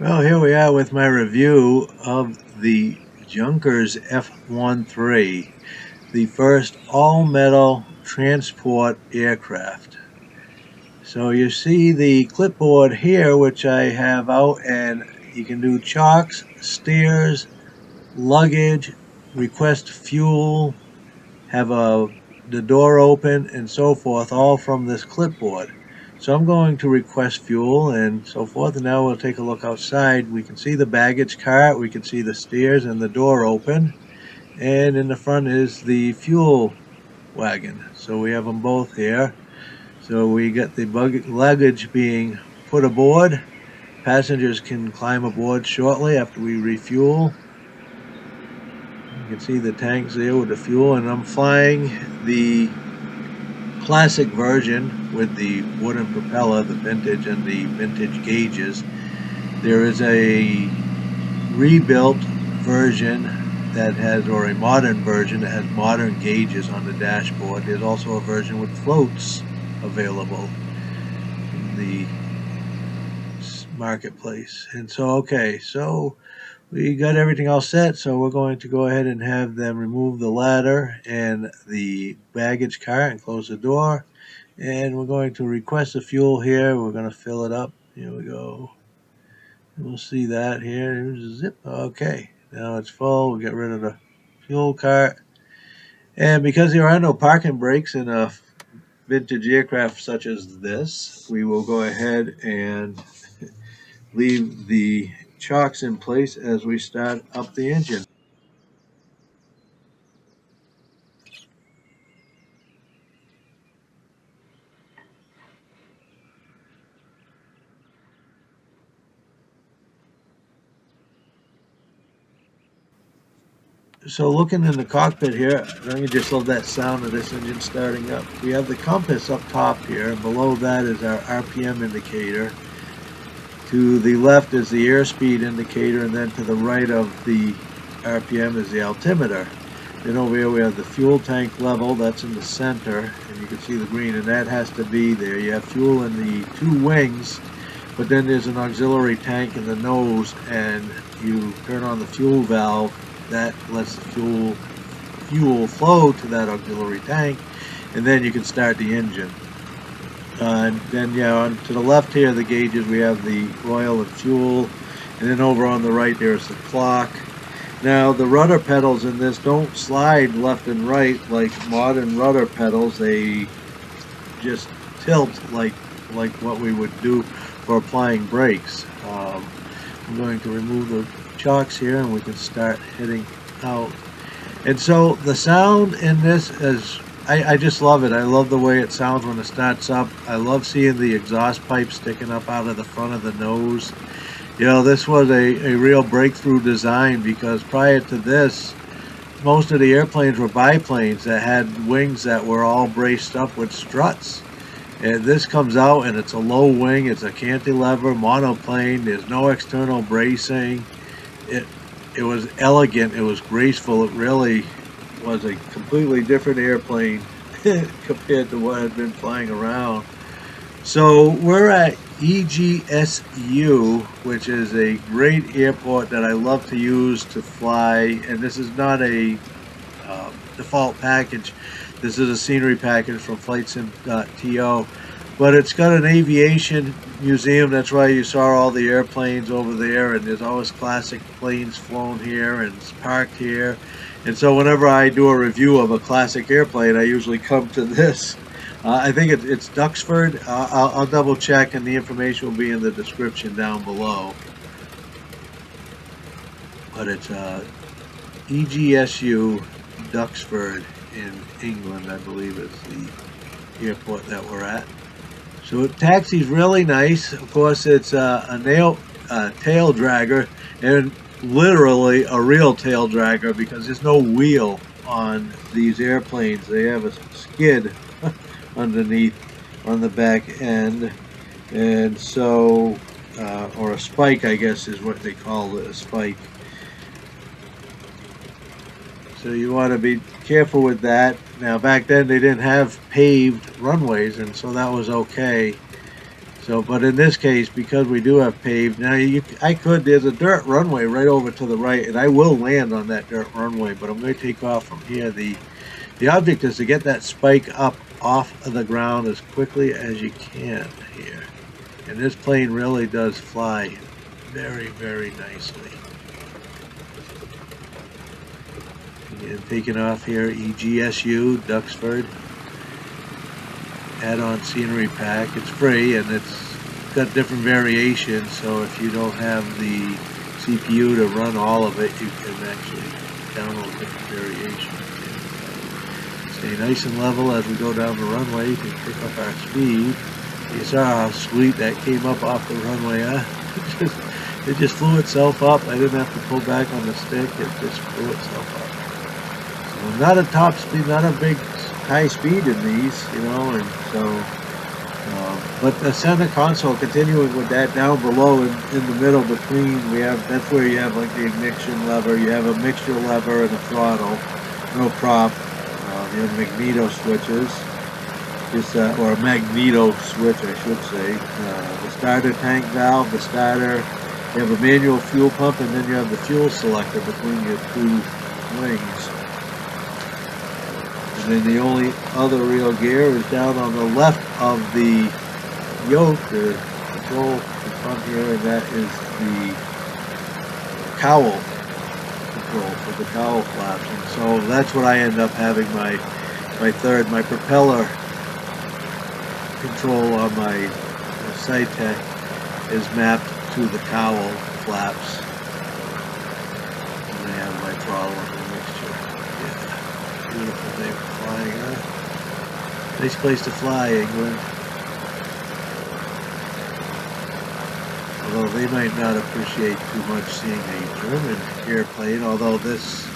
Well, here we are with my review of the Junkers F13, the first all-metal transport aircraft. So you see the clipboard here, which I have out, and you can do chocks, steers, luggage, request fuel, have the door open, and so forth, all from this clipboard. So I'm going to request fuel and so forth, and now we'll take a look outside. We can see the baggage cart, we can see the stairs and the door open, and in the front is the fuel wagon. So we have them both here. So we got the luggage being put aboard. Passengers can climb aboard shortly after we refuel. You can see the tanks there with the fuel, and I'm flying the classic version with the wooden propeller, the vintage and the vintage gauges. There is a rebuilt version that has, or a modern version that has modern gauges on the dashboard. There's also a version with floats available in the marketplace. And so, okay, so we got everything all set, so we're going to go ahead and have them remove the ladder and the baggage cart and close the door. And we're going to request the fuel here. We're going to fill it up. Here we go. We'll see that here. Here's a zip. Okay, now it's full. We'll get rid of the fuel cart. And because there are no parking brakes in a vintage aircraft such as this, we will go ahead and leave the chocks in place as we start up the engine. So looking in the cockpit here, let me just love that sound of this engine starting up. We have the compass up top here, and below that is our RPM indicator. To the left is the airspeed indicator, and then to the right of the RPM is the altimeter. Then over here we have the fuel tank level, that's in the center, and you can see the green, and that has to be there. You have fuel in the two wings, but then there's an auxiliary tank in the nose, and you turn on the fuel valve. That lets the fuel flow to that auxiliary tank, and then you can start the engine. And then, yeah, to the left here, the gauges, we have the oil and fuel, and then over on the right there's the clock. Now, the rudder pedals in this don't slide left and right like modern rudder pedals. They just tilt like what we would do for applying brakes. I'm going to remove the chocks here, and we can start heading out. And so the sound in this is, I just love it. I love the way it sounds when it starts up. I love seeing the exhaust pipe sticking up out of the front of the nose. You know, this was a real breakthrough design, because prior to this, most of the airplanes were biplanes that had wings that were all braced up with struts. And this comes out and it's a low wing, it's a cantilever monoplane, there's no external bracing. It was elegant, it was graceful, it really was a completely different airplane compared to what had been flying around. So we're at EGSU, which is a great airport that I love to use to fly, and this is not a default package. This is a scenery package from flightsim.to, but it's got an aviation museum. That's why you saw all the airplanes over there, and there's always classic planes flown here and parked here. And so whenever I do a review of a classic airplane, I usually come to this. I think it's Duxford. I'll double check, and the information will be in the description down below. But it's EGSU Duxford in England, I believe is the airport that we're at. So it taxi's really nice. Of course, it's a tail dragger, and literally a real tail dragger, because there's no wheel on these airplanes. They have a skid underneath on the back end, and so or a spike, I guess is what they call it, a spike. So you want to be careful with that. Now, back then they didn't have paved runways, and so that was okay. So, but in this case, because we do have paved, now there's a dirt runway right over to the right, and I will land on that dirt runway, but I'm going to take off from here. The object is to get that spike up off of the ground as quickly as you can here. And this plane really does fly very, very nicely. Again, taking off here, EGSU, Duxford. Add-on scenery pack. It's free and it's got different variations, so if you don't have the CPU to run all of it, you can actually download different variations. Stay nice and level as we go down the runway. You can pick up our speed. You saw how sweet that came up off the runway, huh? It just flew itself up. I didn't have to pull back on the stick. It just flew itself up. So not a top speed, not a big high speed in these, you know, and so, but the center console, continuing with that down below in the middle between, that's where you have like the ignition lever, you have a mixture lever and a throttle, no prop, you have magneto switches, or a magneto switch I should say, the starter tank valve, the starter, you have a manual fuel pump, and then you have the fuel selector between your two wings. And then the only other real gear is down on the left of the yoke, the control in front here, and that is the cowl control for the cowl flaps. And so that's what I end up having my propeller control on my side tech is mapped to the cowl flaps. And I have my throttle and the mixture. Yeah, beautiful day for flying, huh? Nice place to fly, England. Although they might not appreciate too much seeing a German airplane, although this,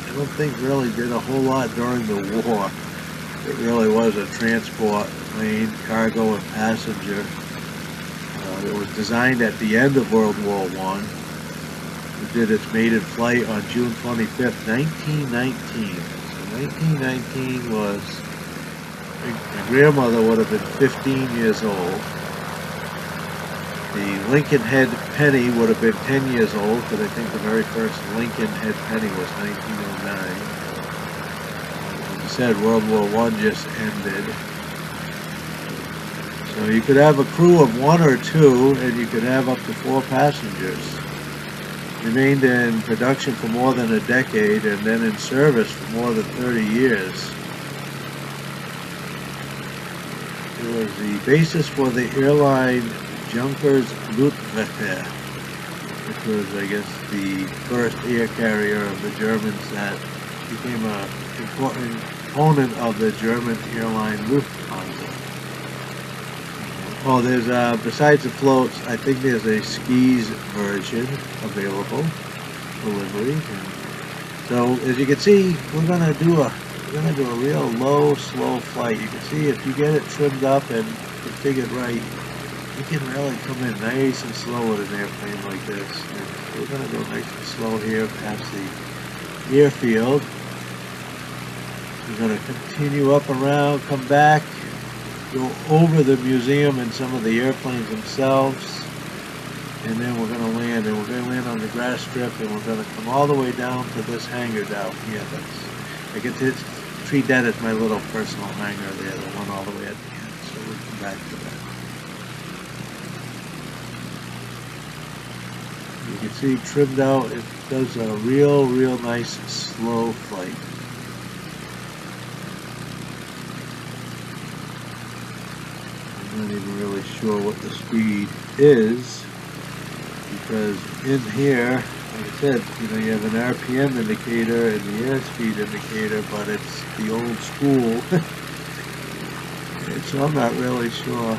I don't think really did a whole lot during the war. It really was a transport plane, cargo and passenger. It was designed at the end of World War I. It did its maiden flight on June 25th, 1919. So 1919 was, my grandmother would have been 15 years old. The Lincoln Head Penny would have been 10 years old, because I think the very first Lincoln Head Penny was 1909. As I said, World War I just ended. So you could have a crew of 1 or 2, and you could have up to 4 passengers. Remained in production for more than a decade, and then in service for more than 30 years. It was the basis for the airline Junkers Luftwaffe, which was, I guess, the first air carrier of the Germans that became an important component of the German airline Lufthansa. Oh, there's, besides the floats, I think there's a skis version available, delivery. And so, as you can see, we're gonna do a real low, slow flight. You can see if you get it trimmed up and configured right, you can really come in nice and slow with an airplane like this. And we're gonna go nice and slow here past the airfield. We're gonna continue up around, come back, go over the museum and some of the airplanes themselves, and then we're going to land, and we're going to land on the grass strip, and we're going to come all the way down to this hangar down here. I get to treat that as my little personal hangar there, the one all the way at the end, so we'll come back to that. You can see trimmed out, it does a real nice slow flight. I'm not even really sure what the speed is, because in here, like I said, you have an RPM indicator and the airspeed indicator, but it's the old school, and so I'm not really sure.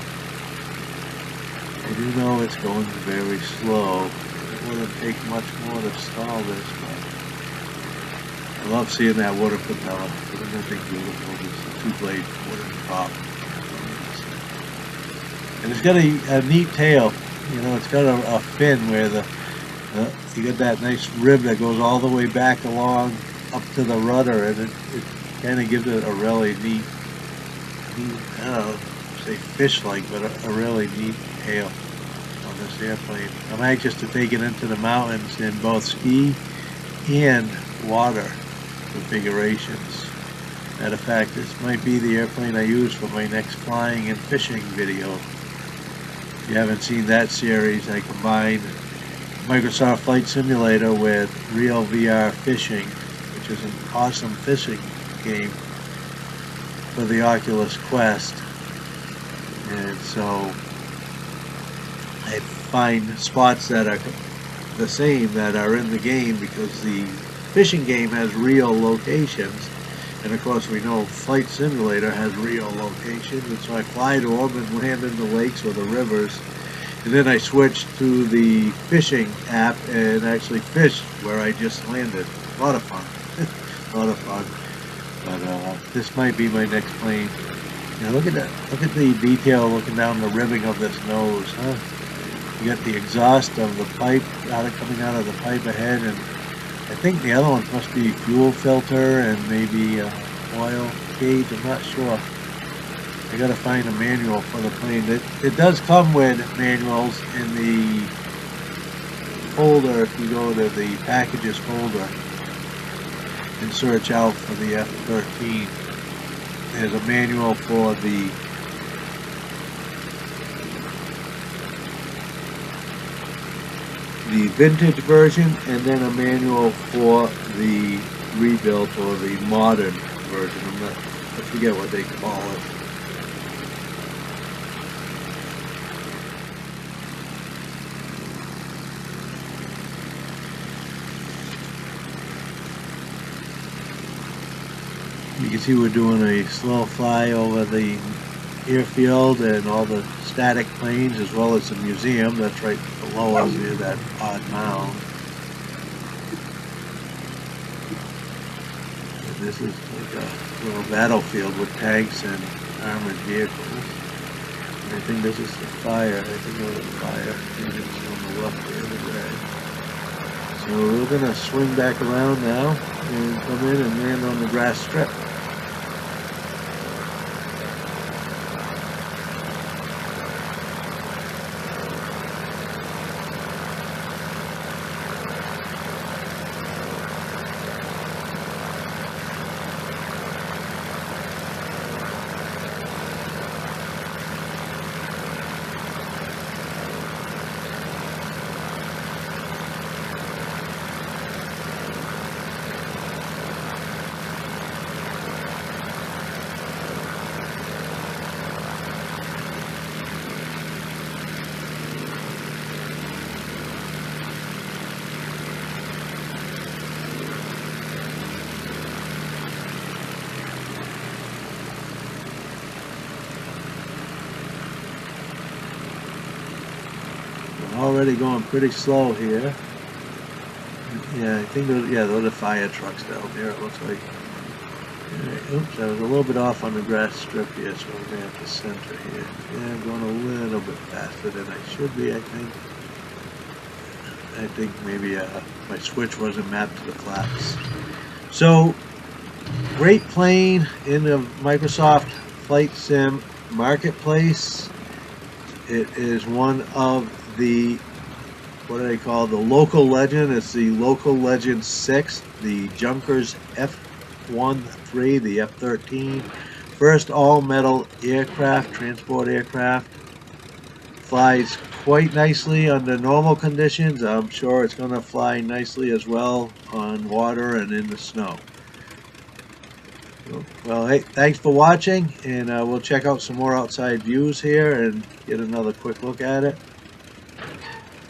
I do know it's going very slow. It wouldn't take much more to stall this, but I love seeing that water propeller. Isn't that thing beautiful? It's a 2-blade wooden prop. And it's got a neat tail, it's got a fin where you get that nice rib that goes all the way back along up to the rudder, and it kind of gives it a really neat say fish-like, but a really neat tail on this airplane. I'm anxious to take it into the mountains in both ski and water configurations. Matter of fact, this might be the airplane I use for my next flying and fishing video. If you haven't seen that series, I combined Microsoft Flight Simulator with real VR fishing, which is an awesome fishing game for the Oculus Quest. And so I find spots that are the same that are in the game, because the fishing game has real locations, and of course we know Flight Simulator has real locations, and so I fly to them and land in the lakes or the rivers, and then I switch to the fishing app and actually fish where I just landed. A lot of fun. A lot of fun. But this might be my next plane. Now look at that. Look at the detail looking down the ribbing of this nose, huh? You got the exhaust of the pipe coming out of the pipe ahead, and I think the other ones must be fuel filter and maybe oil gauge. I'm not sure. I gotta find a manual for the plane. It does come with manuals in the folder. If you go to the packages folder and search out for the F13, there's a manual for the vintage version, and then a manual for the rebuilt or the modern version. I forget what they call it. You can see we're doing a slow fly over the airfield and all the static planes, as well as the museum that's right below us near that odd mound. And this is like a little battlefield with tanks and armored vehicles. And I think this is the fire. I think it was the fire engines on the left there, the red. So we're going to swing back around now and come in and land on the grass strip. Already going pretty slow here. Yeah, I think those are the fire trucks down there, it looks like. Right, oops, I was a little bit off on the grass strip here, so I'm going to have to center here. Yeah, I'm going a little bit faster than I should be, I think. I think maybe my switch wasn't mapped to the flaps. So, great plane in the Microsoft Flight Sim Marketplace. It is one of the, what do they call, the local legend. It's the local legend 6, the Junkers F13, the F13, first all-metal aircraft, transport aircraft. Flies quite nicely under normal conditions. I'm sure it's going to fly nicely as well on water and in the snow. Well, hey, thanks for watching, and we'll check out some more outside views here and get another quick look at it.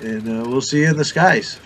And we'll see you in the skies.